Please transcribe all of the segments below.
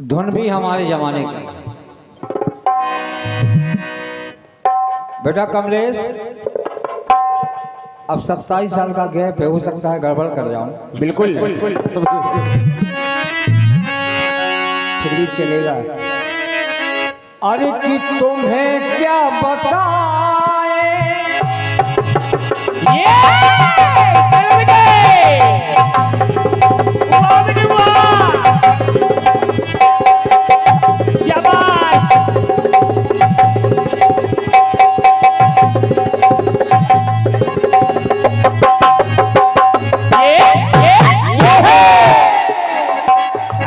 धुन भी हमारे जमाने की। बेटा कमलेश, अब 27 साल का गैप है, हो सकता है गड़बड़ कर जाऊं। बिल्कुल फिर भी चलेगा। अरे कि तुम्हें क्या बताए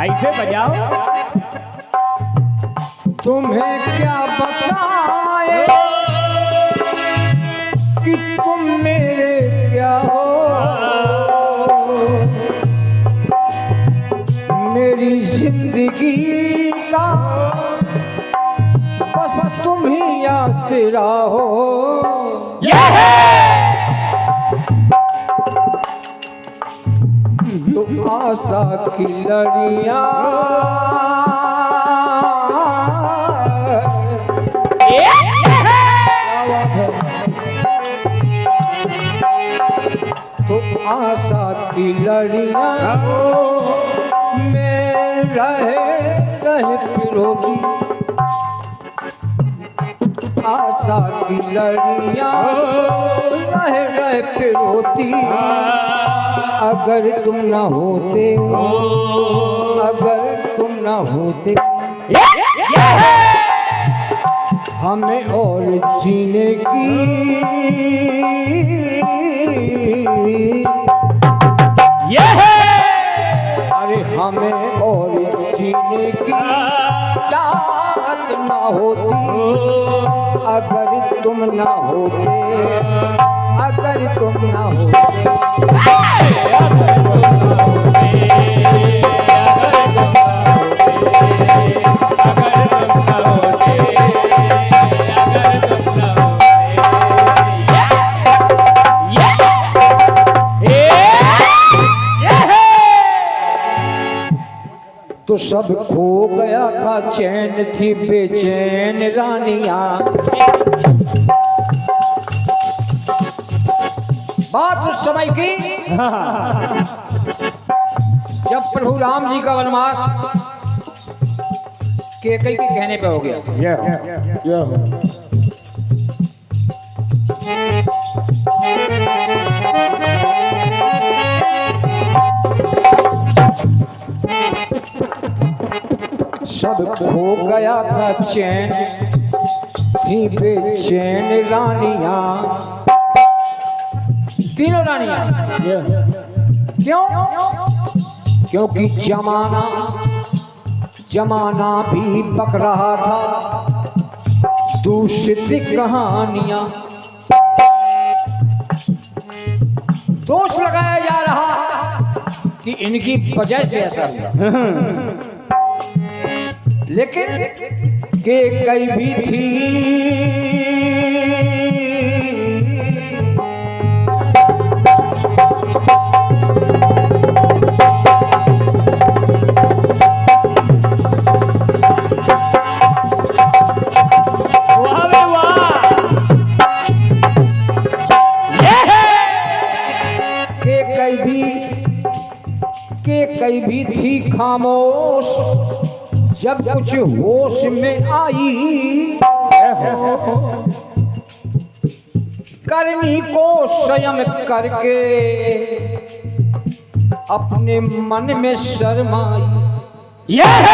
ऐसे बजाओ। तुम्हें क्या बताए कि तुम मेरे क्या हो, मेरी जिंदगी का बस तुम ही आसरा हो। तुम आशा की लड़ियां तो आशा की लड़ियां में रहे फिरोगी, आशा की लड़ियां रहे फिरोती। अगर तुम न होते, अगर तुम न होते हमें और जीने की अरे हमें और जीने की चाहत न होती। अगर तुम न होते, अगर तुम न होते, तो सब खो गया था, चैन थी बेचैन रानियां। बात उस समय की जब प्रभु राम जी का वनवास कैकेयी के कहने पे हो गया। सब खो गया था, चैन थी बेचैन रानियां, तीनों रानियां। क्यों? क्योंकि जमाना भी बक रहा था दूषित कहानियां। दोष लगाया जा रहा कि इनकी वजह से ऐसा हुआ, लेकिन कैकेयी भी थी कैकेयी भी थी खामोश, जब कुछ होश में आई करनी को स्वयं करके अपने मन में शर्माई। यह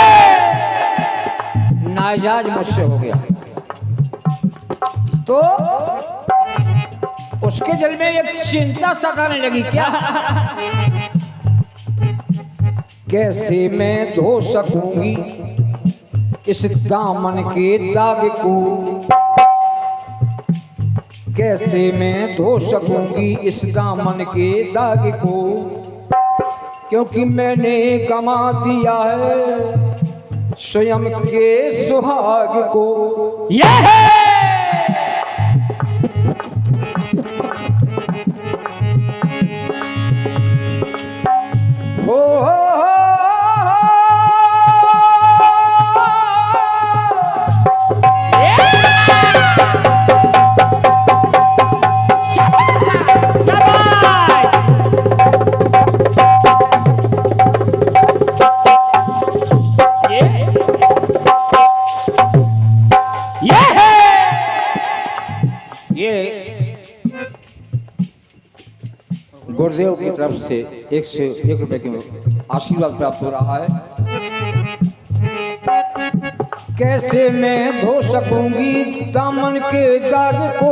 नाजायज मुझसे हो गया तो उसके दिल में एक चिंता सताने लगी। क्या? कैसे मैं धो सकूंगी इस दामन के दाग को, कैसे मैं धो सकूंगी इस दामन के दाग को, क्योंकि मैंने गमा दिया है स्वयं के सुहाग को। गुरुदेव की तरफ से 101 रुपए की आशीर्वाद प्राप्त हो रहा है। कैसे मैं धो सकूंगी दामन के दाग को,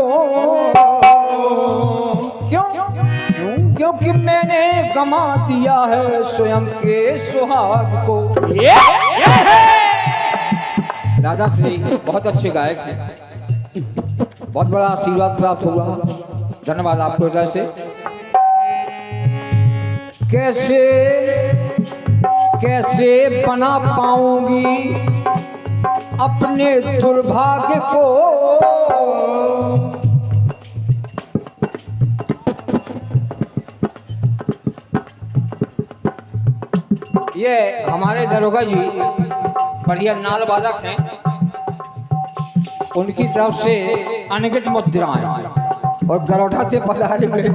क्यों? क्योंकि मैंने गमा दिया है स्वयं के सुहाग को। दादा श्री बहुत अच्छे गायक हैं, बहुत बड़ा आशीर्वाद प्राप्त हुआ, धन्यवाद आपको इधर से। कैसे बना पाऊंगी अपने दुर्भाग्य को, ये हमारे दरोगा जी बढ़िया नाल वादक हैं, उनकी तरफ से अनगिनत मुद्राएं और गरोठा से पधारे हुए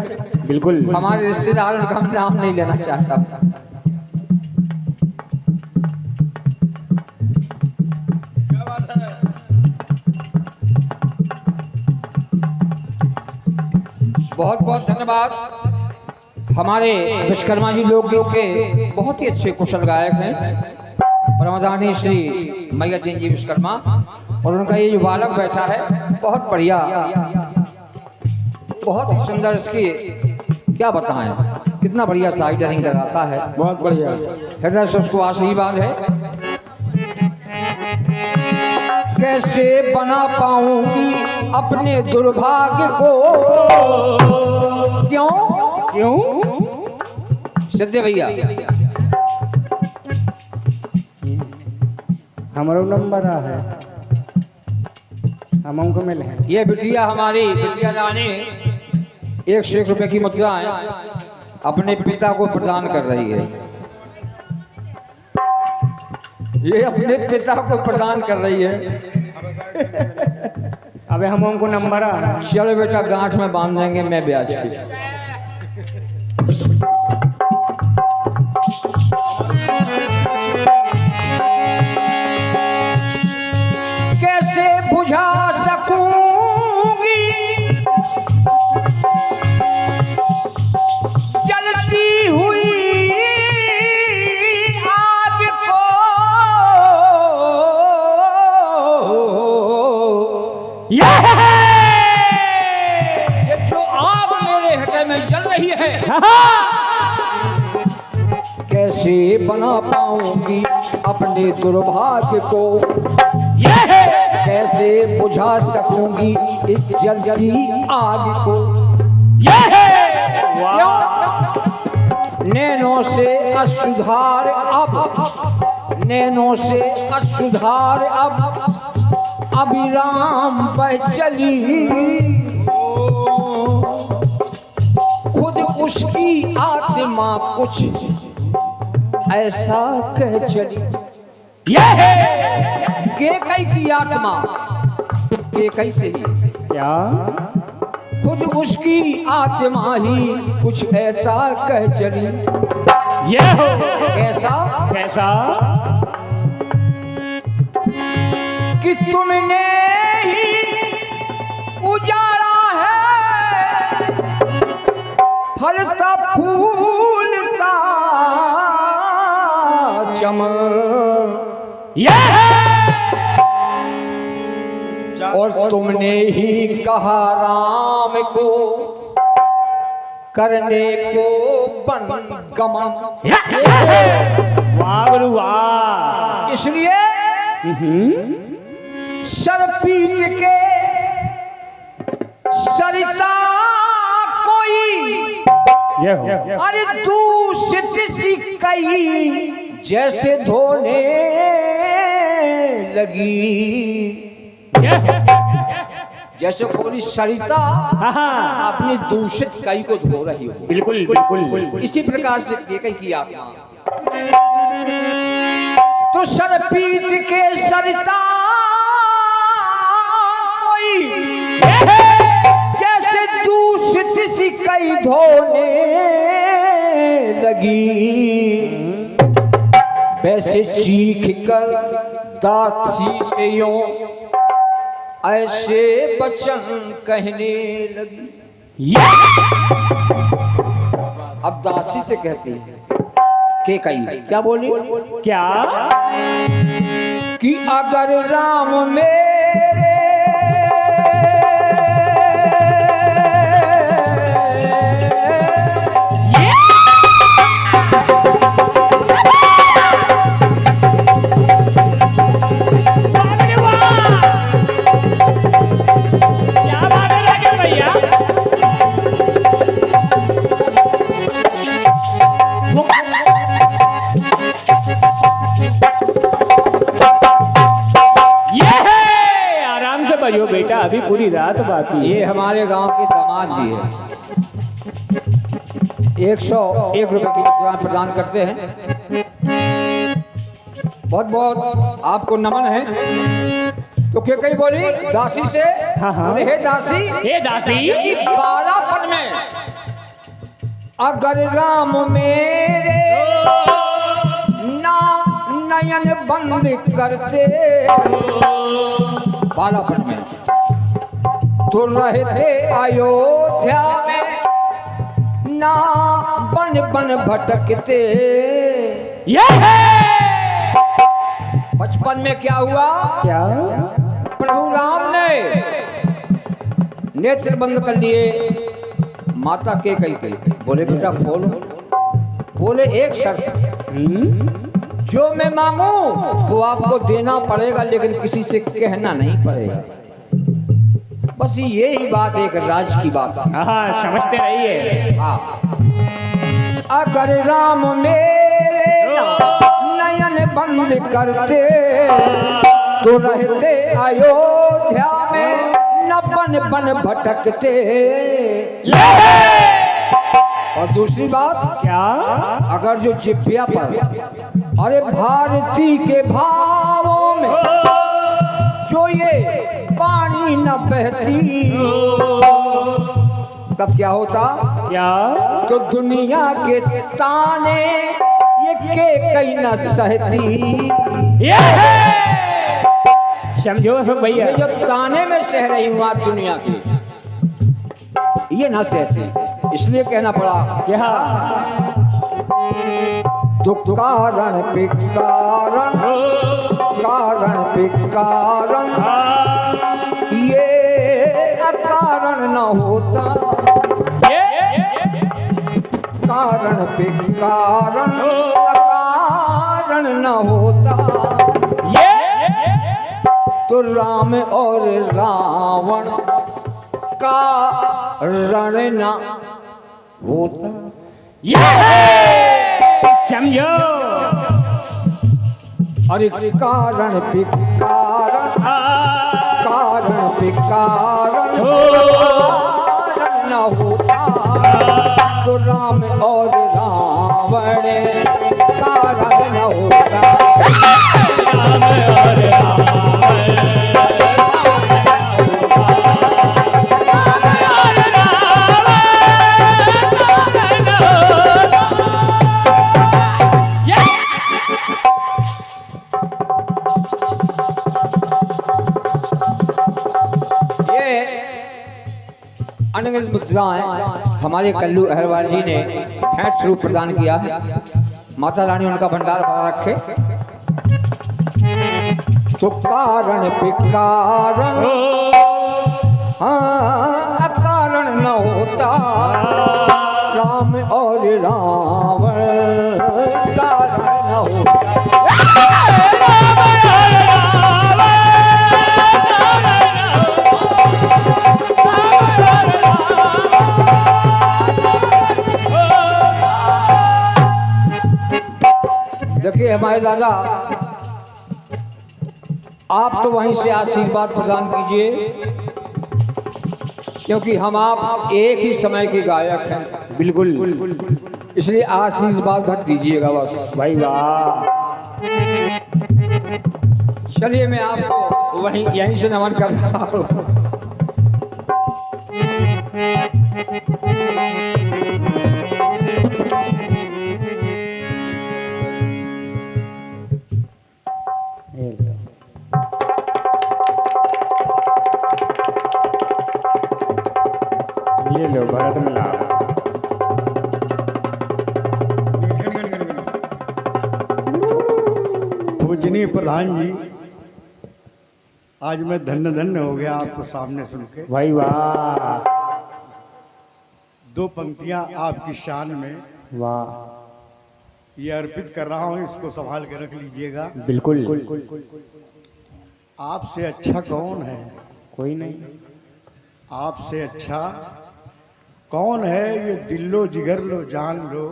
बिल्कुल हमारे रिश्तेदार, उनका हम नाम नहीं लेना चाहता। बहुत बहुत धन्यवाद। हमारे विश्वकर्मा जी लोकगीत के बहुत ही अच्छे कुशल गायक हैं, परमदानी श्री मैयादीन जी विश्वकर्मा, और उनका ये जो बालक बैठा है बहुत बढ़िया, बहुत ही सुंदर, इसकी क्या बताएं, कितना बढ़िया साइड रनिंग कराता है, बहुत बढ़िया। हृदय से उसको आशीर्वाद है। कैसे बना पाऊंगी अपने दुर्भाग्य को, क्यों? सिद्धे भैया हमारो नंबर है, हम हमको मिले हैं। ये बिटिया हमारी बिटिया रानी 101 रुपए की मुद्राएं अपने पिता को प्रदान कर रही है। ये अपने पिता को प्रदान कर रही है। अबे हम हमको नंबर है। चलो बेटा गांठ में बांध देंगे मैं ब्याज की। कैसे बुझा सकूंगी जलती हुई आग को, ये जो आग मेरे हृदय में जल रही है, कैसे बना पाऊंगी अपने दुर्भाग्य को, कैसे बुझा सकूंगी इस जलती आग को। नैनों से असुधार अब, नैनों से असुधार अब अभिराम बह चली, खुद उसकी आत्मा कुछ ऐसा कह चली। केकई की आत्मा, केकई से क्या? खुद उसकी आत्मा ही कुछ ऐसा कह चली। ये हो ऐसा कैसा? कि तुमने ही उजाड़ा है फलता फूलता चमन, और तुमने ही कहा राम को करने को बन गमन। वाह गुरु वाह। इसलिए सर पीट के सरिता कोई अरे दूषित सी कई जैसे धोने लगी। जैसे कोई सरिता अपनी दूषित कई को धो रही हो, बिल्कुल बिल्कुल। इसी प्रकार से कई की आत्मा तो सर पीट के सरिता कोई जैसे दूषित सी कई धोने लगी। वैसे चीख कर दासी से यूं ऐसे वचन कहने लगी। अब दासी से कहती के कही क्या बोली, क्या कि अगर राम मेरे बेटा अभी पूरी रात बाकी है। ये हमारे गांव के दामाद जी है, 101 रुपए की मुद्रा प्रदान करते हैं। बहुत बहुत आपको नमन है। तो क्या कही बोली दासी से, हे दासी, हे दासी 12 पद में अगर राम मेरे ना नयन बंद करते 12 पद में तो रहते अयोध्या में ना बन बन भटकते। 55 में क्या हुआ, क्या प्रभु राम ने नेत्र बंद कर लिए। माता के कही बोले बेटा खोलो। बोले एक शर्त, जो मैं मांगू वो आपको देना पड़ेगा, लेकिन किसी से कहना नहीं पड़ेगा। बस यही बात एक राज की बात थी। हाँ समझते रहिए। हाँ, अगर राम मेरे नयन बंद करते तो रहते अयोध्या में न बन बन भटकते। और दूसरी बात क्या, अगर जो जिभ्या पर अरे भारती के भावों में जो ये पानी न बहती तब क्या होता, क्या तो दुनिया के ताने ये के कहीं न सहती। समझो सब भैया, ये जो ताने में सह रही हूँ आज दुनिया की, ये न सहती, इसलिए कहना पड़ा क्या दुख कारण पिकारण कारण पिकारण ये अकारण न होता। कारण पिकारण अकारण न होता। तो राम और रावण का रण न होता। समझो, अरे कारण पिकारण कारण पिकारण न होता। तो राम और रावण कारण न होता। अनगिनत मुद्राएं हमारे कल्लू अहरवाल जी ने भेंट स्वरूप प्रदान किया है। माता रानी उनका भंडार भरा रखे। तो कारण विकारण हाँ अकारण न होता राम और रावण कारण न होता। देखिए हमारे दादा, आप तो वहीं से आशीर्वाद प्रदान कीजिए, क्योंकि हम आप एक ही समय के गायक हैं। बिल्कुल इसलिए आशीर्वाद भर दीजिएगा बस। भाई वाह। चलिए मैं आपको वहीं यहीं से नमन कर रहा हूँ। ये लो भरत मिला। पूजनीय प्रधान जी, आज मैं धन्य धन्य हो गया आपको सामने सुन के। भाई वाह 2 पंक्तियां आपकी शान में वाह। ये अर्पित कर रहा हूं, इसको संभाल के रख लीजिएगा। बिल्कुल आपसे अच्छा कौन है? कोई नहीं। आपसे अच्छा कौन है? ये दिल लो जिगर लो जान लो।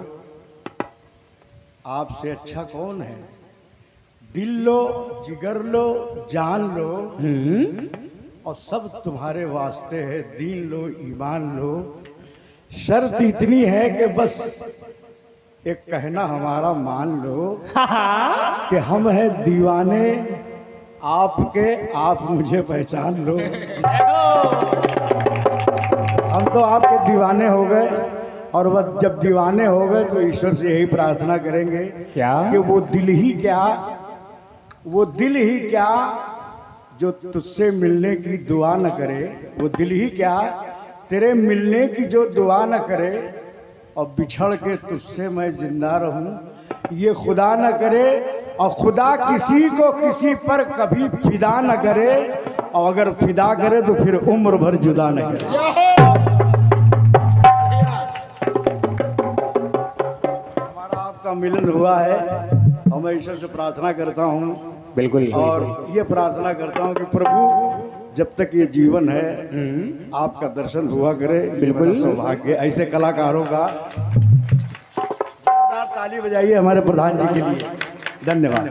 आपसे अच्छा कौन है? दिल लो जिगर लो जान लो और सब तुम्हारे वास्ते है। दीन लो ईमान लो। शर्त इतनी है कि बस एक कहना हमारा मान लो कि हम हैं दीवाने आपके, आप मुझे पहचान लो। हम तो आपके दीवाने हो गए, और बस जब दीवाने हो गए तो ईश्वर से यही प्रार्थना करेंगे क्या? कि वो दिल ही क्या जो तुझसे मिलने की दुआ न करे। वो दिल ही क्या तेरे मिलने की जो दुआ न करे, और बिछड़ के तुझसे मैं जिंदा रहूं ये खुदा न करे। और खुदा किसी को किसी पर कभी फिदा न करे, और अगर फिदा करे तो फिर उम्र भर जुदा न करे। हमारा आपका मिलन हुआ है, और मैं ईश्वर से प्रार्थना करता हूँ, बिल्कुल। और ये प्रार्थना करता हूँ कि प्रभु जब तक ये जीवन है आपका दर्शन हुआ करे। बिल्कुल। सौभाग्य ऐसे कलाकारों का जोरदार ताली बजाइए हमारे प्रधान जी के लिए। धन्यवाद।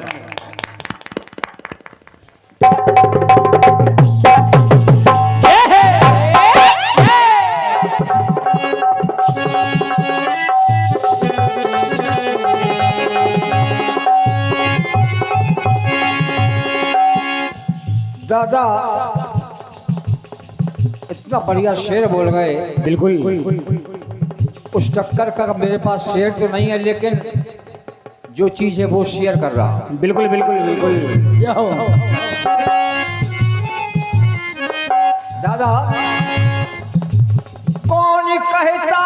दादा इतना बढ़िया शेर बोल गए। बिल्कुल उस टक्कर का मेरे पास शेर तो नहीं है, लेकिन जो चीज है वो शेयर कर रहा हूं। बिल्कुल दादा कौन कहता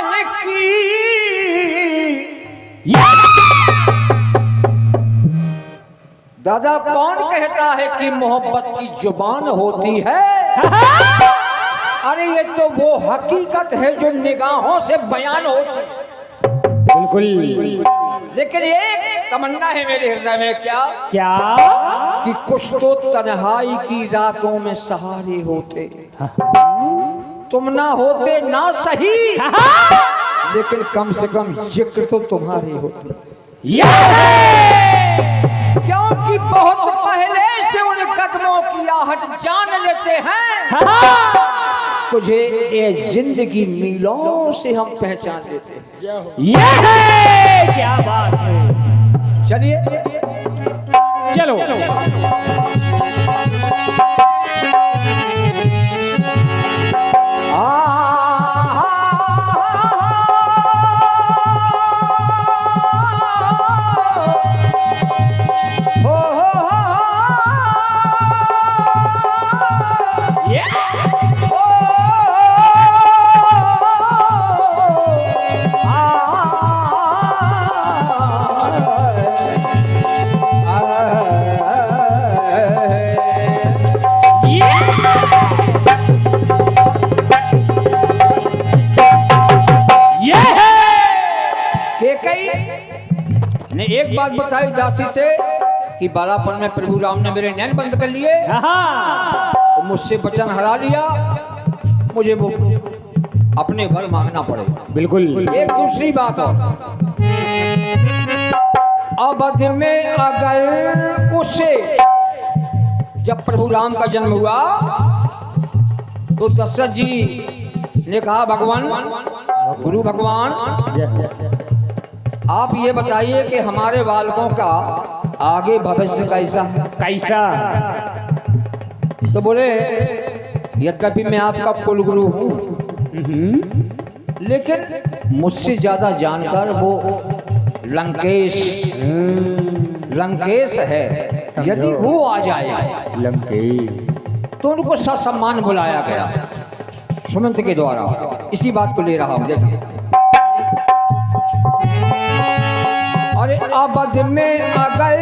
है कि दादा कौन कहता है कि मोहब्बत की जुबान होती है? अरे ये तो वो हकीकत है जो निगाहों से बयान होती है। बिल्कुल। लेकिन एक तमन्ना है मेरे हृदय में, क्या कि कुछ तो तन्हाई की रातों में सहारे होते। तुम ना होते ना सही, लेकिन कम से कम जिक्र तो तुम्हारे होते। क्योंकि बहुत पहले से उन कदमों की आहट जान लेते हैं। तुझे ये जिंदगी मीलों से हम पहचान लेते हैं। ये है क्या बात है। चलिए चलो बताई दासी से कि बालापन में प्रभु राम ने मेरे नैन बंद कर लिए हाँ और मुझसे वचन हरा लिया, मुझे वो अपने भर मांगना पड़ेगा। बिल्कुल। एक दूसरी बात और, अवध में अगर उसे जब प्रभु राम का जन्म हुआ तो दशरथ जी ने कहा भगवान गुरु भगवान आप ये बताइए कि हमारे बालकों का आगे भविष्य कैसा है। कैसा? तो बोले यद्यपि मैं आपका कुल गुरु हूँ लेकिन मुझसे ज्यादा जानकार वो लंकेश है, यदि वो आ जाए लंकेश तो उनको ससम्मान बुलाया गया सुमंत के द्वारा। इसी बात को ले रहा हूं, देखिए। अरे अवध में अगर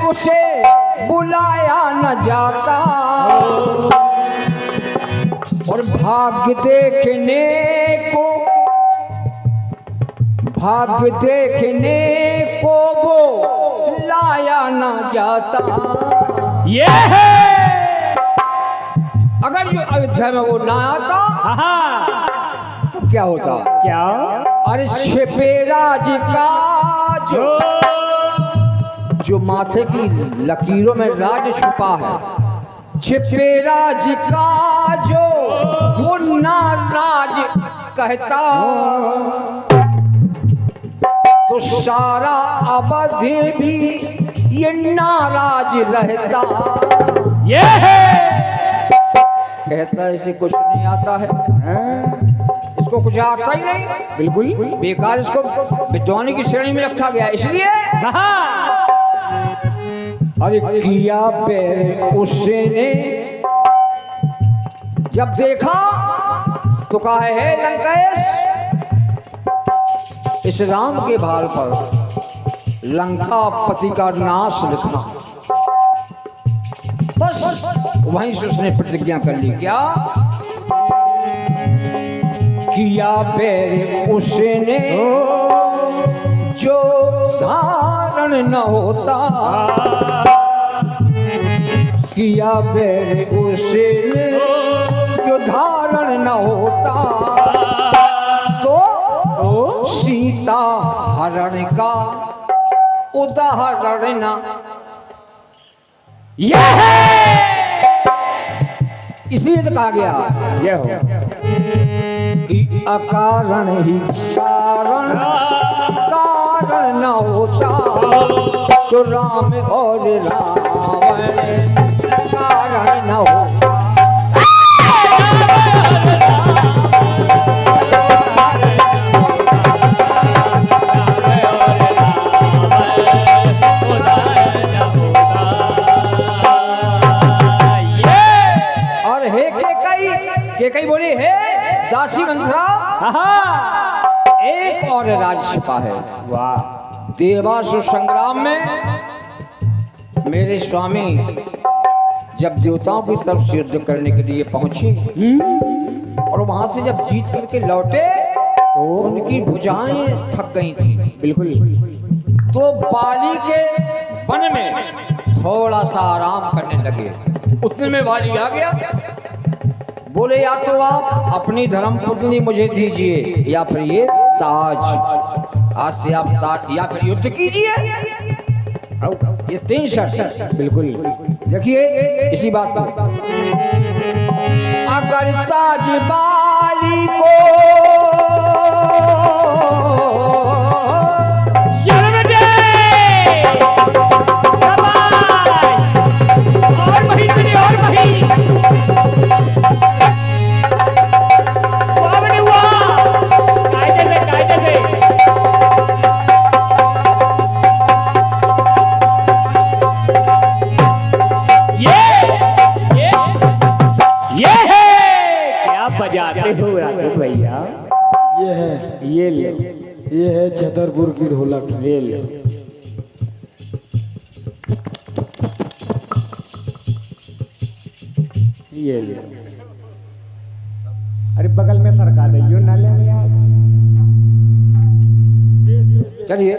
उसे बुलाया न जाता और भाग्य देखने को वो लाया न जाता। ये है अगर ये अयोध्या में वो ना आता हाँ तो क्या होता? क्या? अरे छिपेराज का जो माथे की लकीरों में राज छुपा है, छिपेराज का जो वो नाराज कहता तो सारा अवध भी ये नाराज रहता। ये है कहता ऐसे कुछ नहीं आता है, इसको कुछ आता ही नहीं, बिल्कुल बेकार इसको विद्वानी की श्रेणी में रखा गया। इसलिए हाँ अरे किया पैर उसने जब देखा तो कहा है लंकेश इस राम के भाल पर लंका पति का नाश लिखना। बस वहीं से उसने प्रतिज्ञा कर ली। क्या किया पैर उसने जो धारण न होता, किया पैर उसने जो धारण न होता तो सीता हरण का उदाहरण न। यह है इसलिए तो कहा गया ये हो कि अकारण ही कारण न होता तो राम और रावण कारण न होता। और हे के कई बोली है दासी मंत्रा एक और राज छिपा है। वाह देवासुर संग्राम में मेरे स्वामी जब देवताओं की तरफ से युद्ध करने के लिए पहुंचे और वहां से जब जीत करके लौटे तो उनकी भुजाएं थक गई थी बिल्कुल। तो बाली के वन में थोड़ा सा आराम करने लगे। उतने में वाली आ गया, बोले या तो आप अपनी धर्म पत्नी मुझे दीजिए या फिर ये ताज, आज से आप ताज या फिर युद्ध कीजिए। ये तीन शर्त बिल्कुल देखिए इसी बात पर। अगर ताज बाली को शर्म दे और वही चली और वही बजाते हो राकेश भैया। ये है छतरपुर की ढोलक। ले लो ये ले। अरे बगल में सरका दइयो ना ले यार। चलिए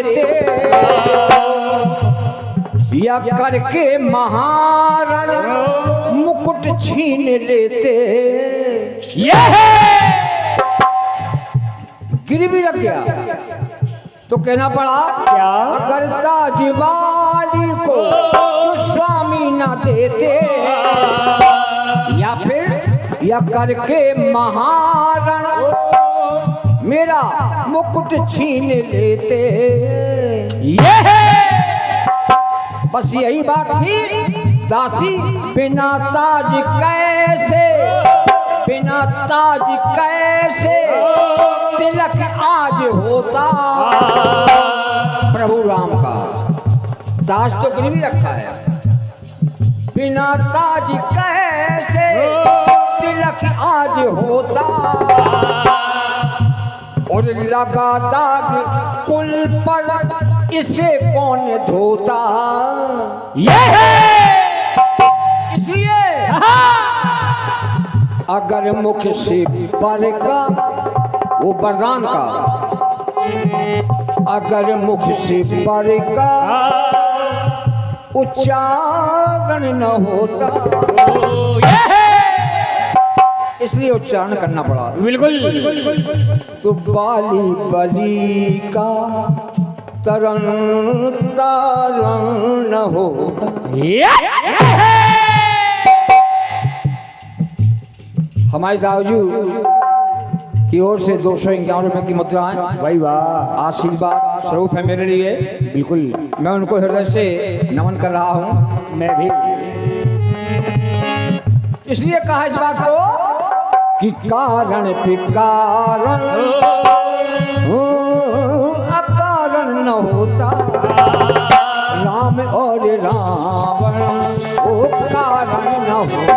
देते या करके महारण मुकुट छीन लेते। ये गिरवी रख गया तो कहना पड़ा क्या? अगर ताजवाली को स्वामी ना देते या फिर या करके महारण मेरा मुकुट छीन लेते। ये बस यही बात थी। दासी बिना ताज कैसे, बिना ताज कैसे तिलक आज होता। प्रभु राम का ताज तो गिरवी रखा है, बिना ताज कैसे तिलक आज होता। और लगा दाग कुल पर इसे कौन धोता। ये इसलिए अगर मुख से पर का वो वरदान का, अगर मुख से पर का उच्चारण न होता, इसलिए उच्चारण करना पड़ा। बिल्कुल तो बाली बली का तरन तारण न होता। हमारे दाऊजू की ओर से 251 रुपए की मुद्राएं भाई वाह, आशीर्वाद स्वरूप है मेरे लिए। बिल्कुल मैं उनको हृदय से नमन कर रहा हूँ। मैं भी। इसलिए कहा इस बात को कि कारण पिकारण अकारण न होता। राम और रावण वो कारण न होता।